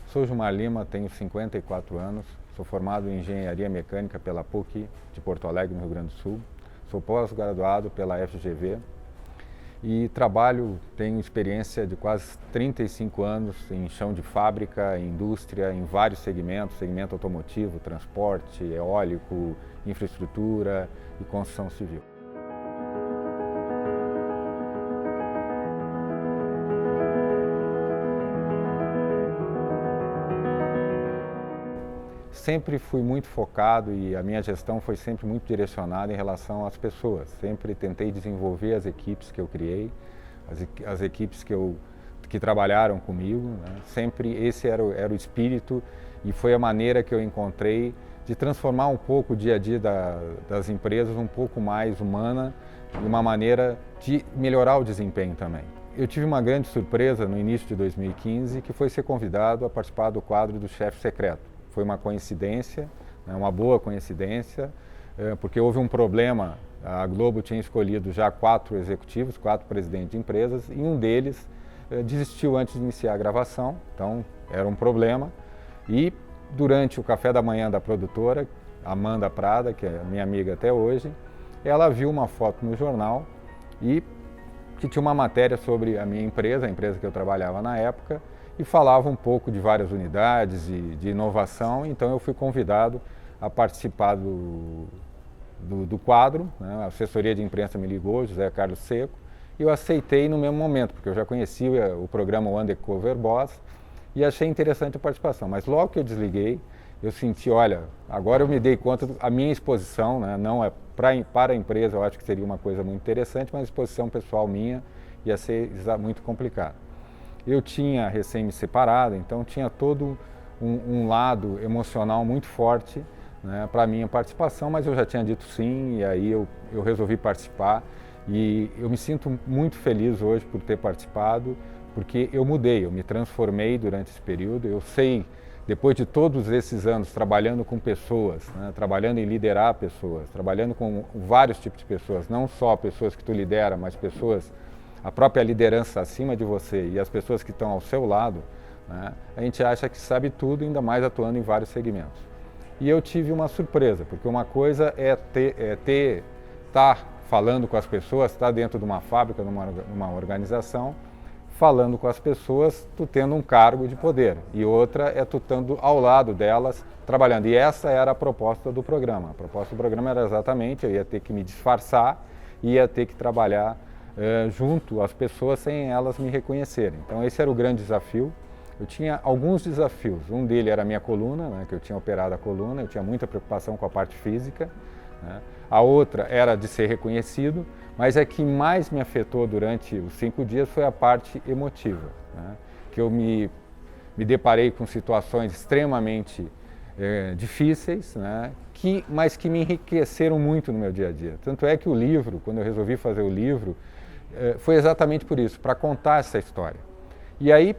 Sou Gilmar Lima, tenho 54 anos, sou formado em Engenharia Mecânica pela PUC de Porto Alegre, no Rio Grande do Sul. Sou pós-graduado pela FGV e tenho experiência de quase 35 anos em chão de fábrica, em indústria, em vários segmentos, segmento automotivo, transporte, eólico, infraestrutura e construção civil. Sempre fui muito focado e a minha gestão foi sempre muito direcionada em relação às pessoas. Sempre tentei desenvolver as equipes que eu criei, as equipes que trabalharam comigo, né? Sempre esse era o espírito e foi a maneira que eu encontrei de transformar um pouco o dia a dia das empresas um pouco mais humana e uma maneira de melhorar o desempenho também. Eu tive uma grande surpresa no início de 2015, que foi ser convidado a participar do quadro do Chefe Secreto. Foi uma coincidência, uma boa coincidência, porque houve um problema. A Globo tinha escolhido já 4 executivos, 4 presidentes de empresas, e um deles desistiu antes de iniciar a gravação, então era um problema. E durante o café da manhã da produtora, Amanda Prada, que é minha amiga até hoje, ela viu uma foto no jornal e que tinha uma matéria sobre a minha empresa, a empresa que eu trabalhava na época, e falava um pouco de várias unidades e de inovação, então eu fui convidado a participar do quadro, né? A assessoria de imprensa me ligou, José Carlos Seco, e eu aceitei no mesmo momento, porque eu já conhecia o programa Undercover Boss e achei interessante a participação, mas logo que eu desliguei, eu senti, olha, agora eu me dei conta a minha exposição, né? Não é para a empresa, eu acho que seria uma coisa muito interessante, mas a exposição pessoal minha ia ser muito complicado. Eu tinha recém me separado, então tinha todo um lado emocional muito forte, né, para a minha participação, mas eu já tinha dito sim, e aí eu resolvi participar. E eu me sinto muito feliz hoje por ter participado, porque eu mudei, eu me transformei durante esse período. Eu sei, depois de todos esses anos trabalhando com pessoas, né, trabalhando em liderar pessoas, trabalhando com vários tipos de pessoas, não só pessoas que tu lidera, mas pessoas, a própria liderança acima de você e as pessoas que estão ao seu lado, né, a gente acha que sabe tudo, ainda mais atuando em vários segmentos. E eu tive uma surpresa, porque uma coisa é estar falando com as pessoas, estar dentro de uma fábrica, numa organização, falando com as pessoas, tu tendo um cargo de poder. E outra é tu estando ao lado delas, trabalhando. E essa era a proposta do programa. A proposta do programa era exatamente, eu ia ter que me disfarçar, ia ter que trabalhar junto às pessoas sem elas me reconhecerem. Então esse era o grande desafio. Eu tinha alguns desafios. Um deles era a minha coluna, né, que eu tinha operado a coluna, eu tinha muita preocupação com a parte física, né. A outra era de ser reconhecido, mas a que mais me afetou durante os 5 dias foi a parte emotiva, né, que eu me deparei com situações extremamente difíceis, né, mas que me enriqueceram muito no meu dia a dia. Tanto é que o livro, quando eu resolvi fazer o livro, foi exatamente por isso, para contar essa história. E aí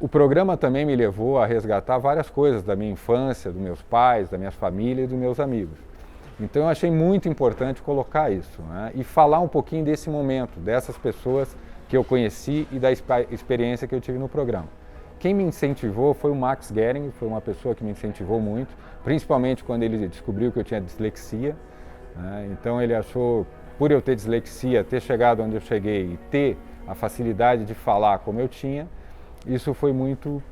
o programa também me levou a resgatar várias coisas da minha infância, dos meus pais, da minha família e dos meus amigos. Então eu achei muito importante colocar isso, né, e falar um pouquinho desse momento, dessas pessoas que eu conheci e da experiência que eu tive no programa. Quem me incentivou foi o Max Gehring, foi uma pessoa que me incentivou muito, principalmente quando ele descobriu que eu tinha dislexia, né. Então ele achou, por eu ter dislexia, ter chegado onde eu cheguei e ter a facilidade de falar como eu tinha, isso foi muito,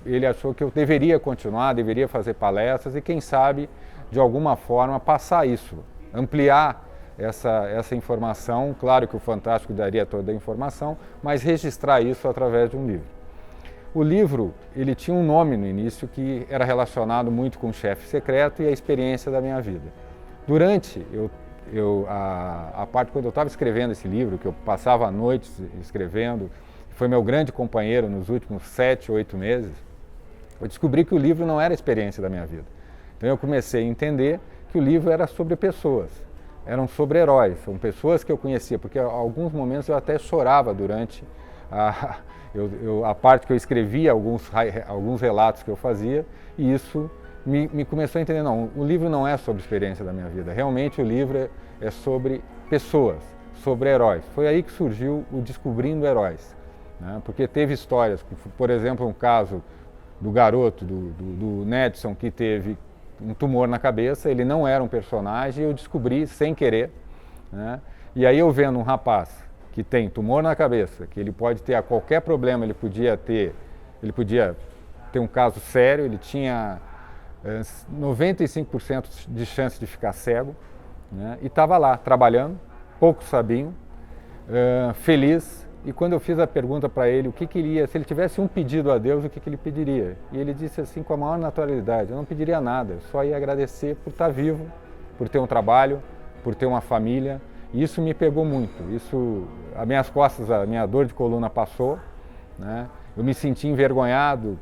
ele achou que eu deveria continuar, deveria fazer palestras e quem sabe, de alguma forma, passar isso, ampliar essa informação. Claro que o Fantástico daria toda a informação, mas registrar isso através de um livro. O livro, ele tinha um nome no início que era relacionado muito com o Chefe Secreto e a experiência da minha vida. Durante a parte quando eu estava escrevendo esse livro, que eu passava a noite escrevendo, foi meu grande companheiro nos últimos 7, 8 meses, eu descobri que o livro não era a experiência da minha vida. Então eu comecei a entender que o livro era sobre pessoas, eram sobre heróis, são pessoas que eu conhecia, porque em alguns momentos eu até chorava durante a parte que eu escrevia, alguns relatos que eu fazia, e isso me começou a entender, não, o livro não é sobre a experiência da minha vida, realmente o livro é sobre pessoas, sobre heróis. Foi aí que surgiu o Descobrindo Heróis. Porque teve histórias, por exemplo, um caso do garoto, do Nedson, que teve um tumor na cabeça, ele não era um personagem, eu descobri sem querer, né? E aí eu vendo um rapaz que tem tumor na cabeça, que ele pode ter qualquer problema, ele podia ter um caso sério, ele tinha 95% de chance de ficar cego, né? E estava lá trabalhando, poucos sabiam, feliz. E quando eu fiz a pergunta para ele o que queria, se ele tivesse um pedido a Deus, o que ele pediria? E ele disse assim com a maior naturalidade: eu não pediria nada, eu só ia agradecer por estar vivo, por ter um trabalho, por ter uma família. E isso me pegou muito. Isso, as minhas costas, a minha dor de coluna passou, né? Eu me senti envergonhado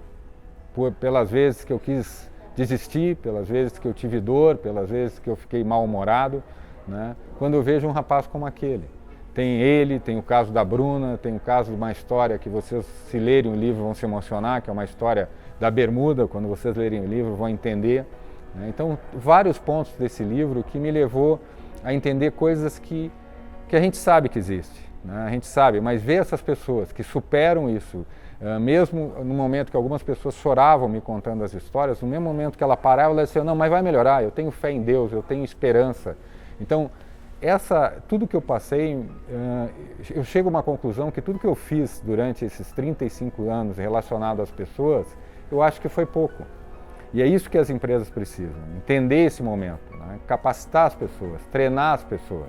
pelas vezes que eu quis desistir, pelas vezes que eu tive dor, pelas vezes que eu fiquei mal-humorado, né? Quando eu vejo um rapaz como aquele. Tem ele, tem o caso da Bruna, tem o caso de uma história que vocês, se lerem o livro, vão se emocionar, que é uma história da Bermuda. Quando vocês lerem o livro, vão entender, né? Então, vários pontos desse livro que me levou a entender coisas que a gente sabe que existe, né? A gente sabe, mas ver essas pessoas que superam isso, mesmo no momento que algumas pessoas choravam me contando as histórias, no mesmo momento que ela parava, ela dizia: não, mas vai melhorar, eu tenho fé em Deus, eu tenho esperança. Então, tudo que eu passei, eu chego a uma conclusão que tudo que eu fiz durante esses 35 anos relacionado às pessoas, eu acho que foi pouco. E é isso que as empresas precisam, entender esse momento, né? Capacitar as pessoas, treinar as pessoas,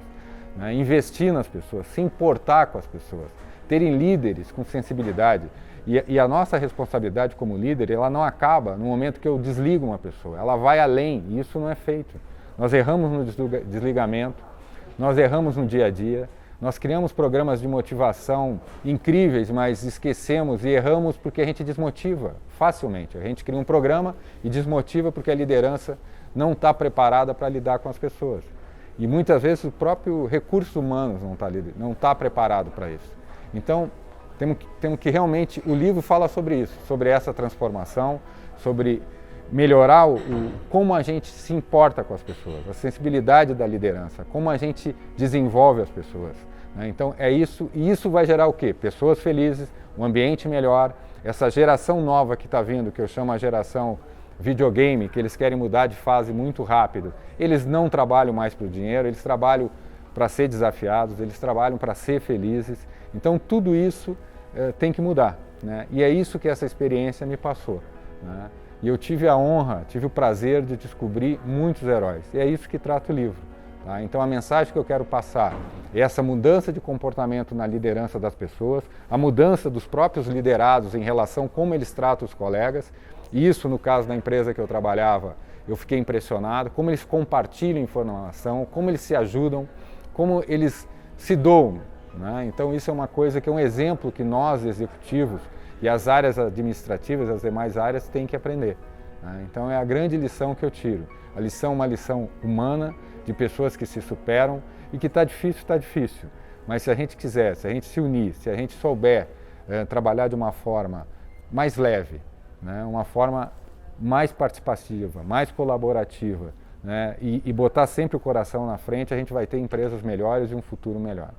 né? Investir nas pessoas, se importar com as pessoas, terem líderes com sensibilidade. E a nossa responsabilidade como líder, ela não acaba no momento que eu desligo uma pessoa, ela vai além, e isso não é feito. Nós erramos no desligamento, nós erramos no dia a dia, nós criamos programas de motivação incríveis, mas esquecemos e erramos porque a gente desmotiva facilmente. A gente cria um programa e desmotiva porque a liderança não está preparada para lidar com as pessoas. E muitas vezes o próprio recurso humano não está preparado para isso. Então, temos que realmente, o livro fala sobre isso, sobre essa transformação, sobre melhorar como a gente se importa com as pessoas, a sensibilidade da liderança, como a gente desenvolve as pessoas, né? Então é isso, e isso vai gerar o quê? Pessoas felizes, um ambiente melhor, essa geração nova que está vindo, que eu chamo a geração videogame, que eles querem mudar de fase muito rápido. Eles não trabalham mais para o dinheiro, eles trabalham para ser desafiados, eles trabalham para ser felizes. Então tudo isso tem que mudar, né? E é isso que essa experiência me passou, né? E eu tive a honra, tive o prazer de descobrir muitos heróis. E é isso que trata o livro, tá? Então a mensagem que eu quero passar é essa mudança de comportamento na liderança das pessoas, a mudança dos próprios liderados em relação a como eles tratam os colegas. E isso, no caso da empresa que eu trabalhava, eu fiquei impressionado, como eles compartilham informação, como eles se ajudam, como eles se doam, né? Então isso é uma coisa que é um exemplo que nós, executivos, e as áreas administrativas, as demais áreas, têm que aprender, né? Então é a grande lição que eu tiro. A lição é uma lição humana, de pessoas que se superam, e que está difícil. Mas se a gente quiser, se a gente se unir, se a gente souber trabalhar de uma forma mais leve, né? Uma forma mais participativa, mais colaborativa, né? E botar sempre o coração na frente, a gente vai ter empresas melhores e um futuro melhor.